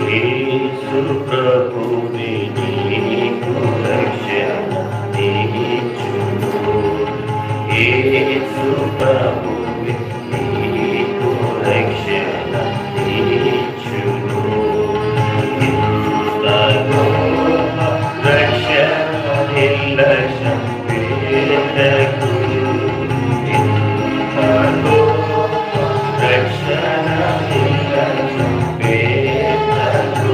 యేసు ప్రభువే నీకు రక్షణ నీచును. యేసు ప్రభువే నీకు రక్షణ నీచును. ఇంత గొప్ప రక్షణ నిర్లక్ష్యం వేదకు. ఇంత గొప్ప రక్షణ నిర్లక్ష్యం వేదకు.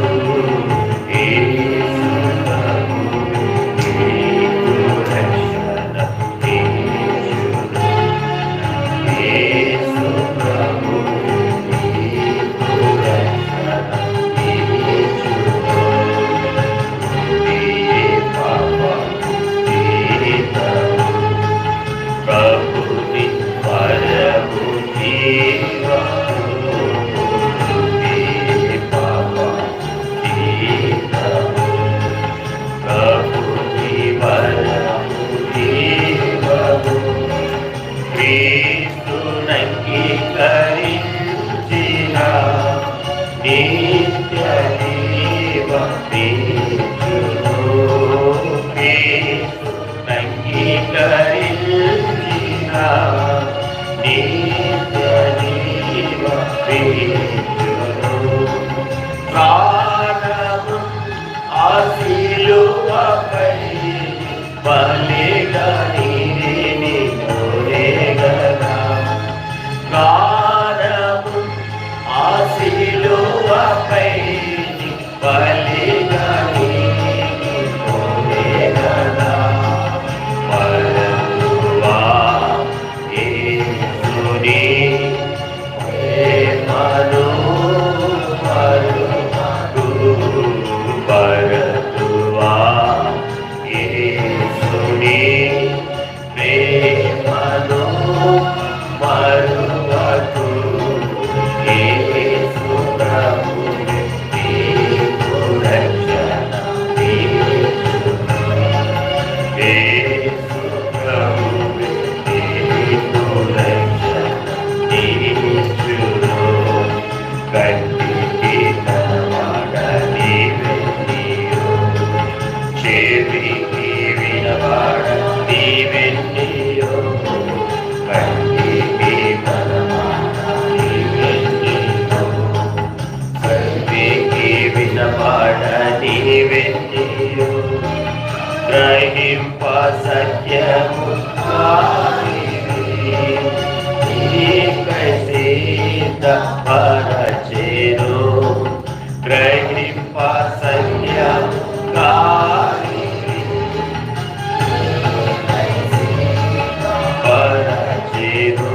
యేసు ప్రభువే నీకు రక్షణ నీచును. యేసు ప్రభువే నీకు రక్షణ నీచును. నీయే పాపము తీర్చవు. ప్రభుని వరము జీవము. నీయే పాపము తీర్చవు. ప్రభుని వరము జీవము. క్రీస్తునంగీకరించిన నిత్య జీవం తీర్చును. క్రీస్తునంగీకరించిన నిత్య జీవం తీర్చును. ప్రాణము ఆ శిలువపై బలిగా నీవే కోరెగదా. ప్రాణము ఆ శిలువపై బలిగా నీవే కోరెగదా. మరతువా యేసుని ప్రేమను మరువకు. మరతువా యేసుని ప్రేమను మరువకు. యేసు ప్రభువే నీకు రక్షణ నీచును. యేసు ప్రభువే నీకు రక్షణ నీచును. కంటికి కనబడ నీవే నీవు. చెవికి వినబడ నీవే నీవు. కంటికి కనబడ నీవే నీవు. చెవికి వినబడ నీవే నీవు. గ్రహింప సత్యము సిద్ధపరచెను. గ్రహింప సత్యము పరచెను.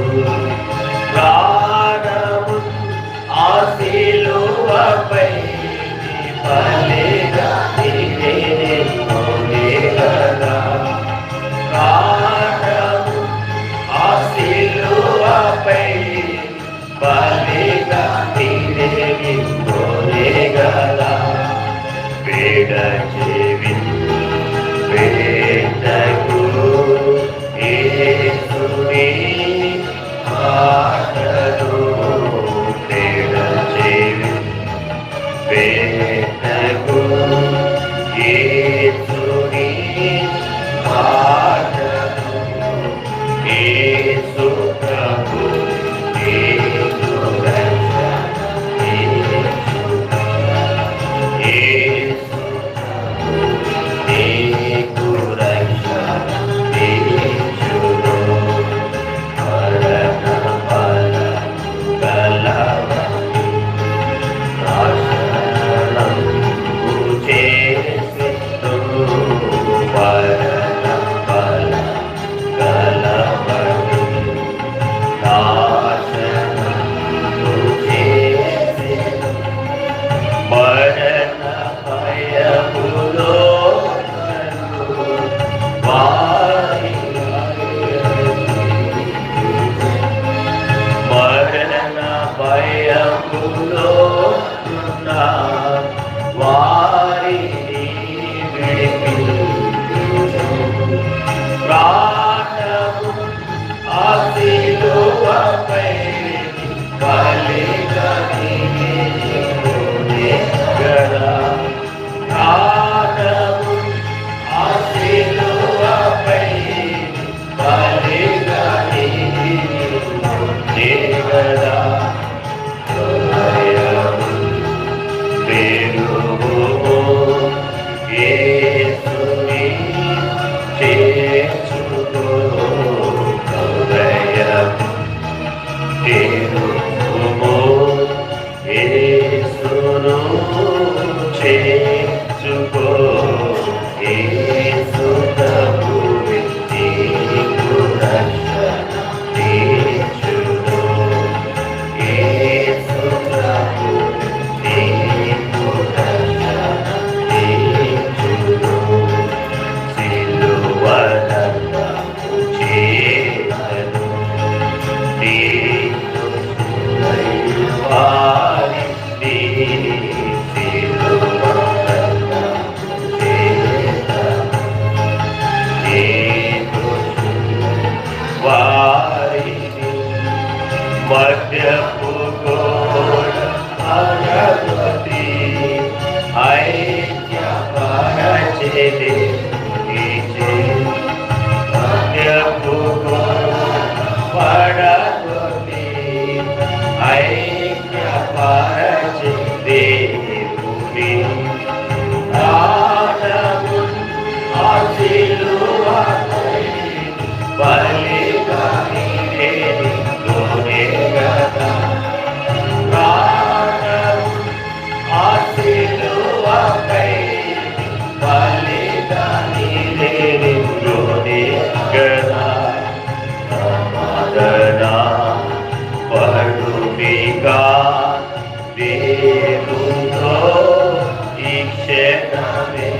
ప్రాణము ఆ శిలువపై బలిగా నీవే కోరెగదా. ప్రాణము ఆ శిలువపై బలిగా నీవే కోరెగదా. వేడకు యేసుని మాటలు. వేడకు యేసుని మాటలు. యేసు ప్రభు నీకు రక్షణ నీచును. యేసు ప్రభు నీకు రక్షణ నీచును. మరణ బలము గలవాని నాశనము చేసెను. మరణ బలము గలవాని నాశనము చేసెను. మరణ భయములో మరణ భయములో వారిని విడిపించును. ప్రాణము ఆ శిలువపై బలిగా నీవే మధ్యపు గోడ అరగతి ఐక్య పరచిది నీచే మధ్యపు గోడ పడగతి ఐక్య పరచిది భూమి ఆడము ఆశీలువాకై బలిగా నీరేని తోనే గదా ప్రాణము ఆశీలువాకై బలిగా నీరేని తోనే గదా సమాధనా పడునిగా దేవుతో ఈ క్షేత్రమే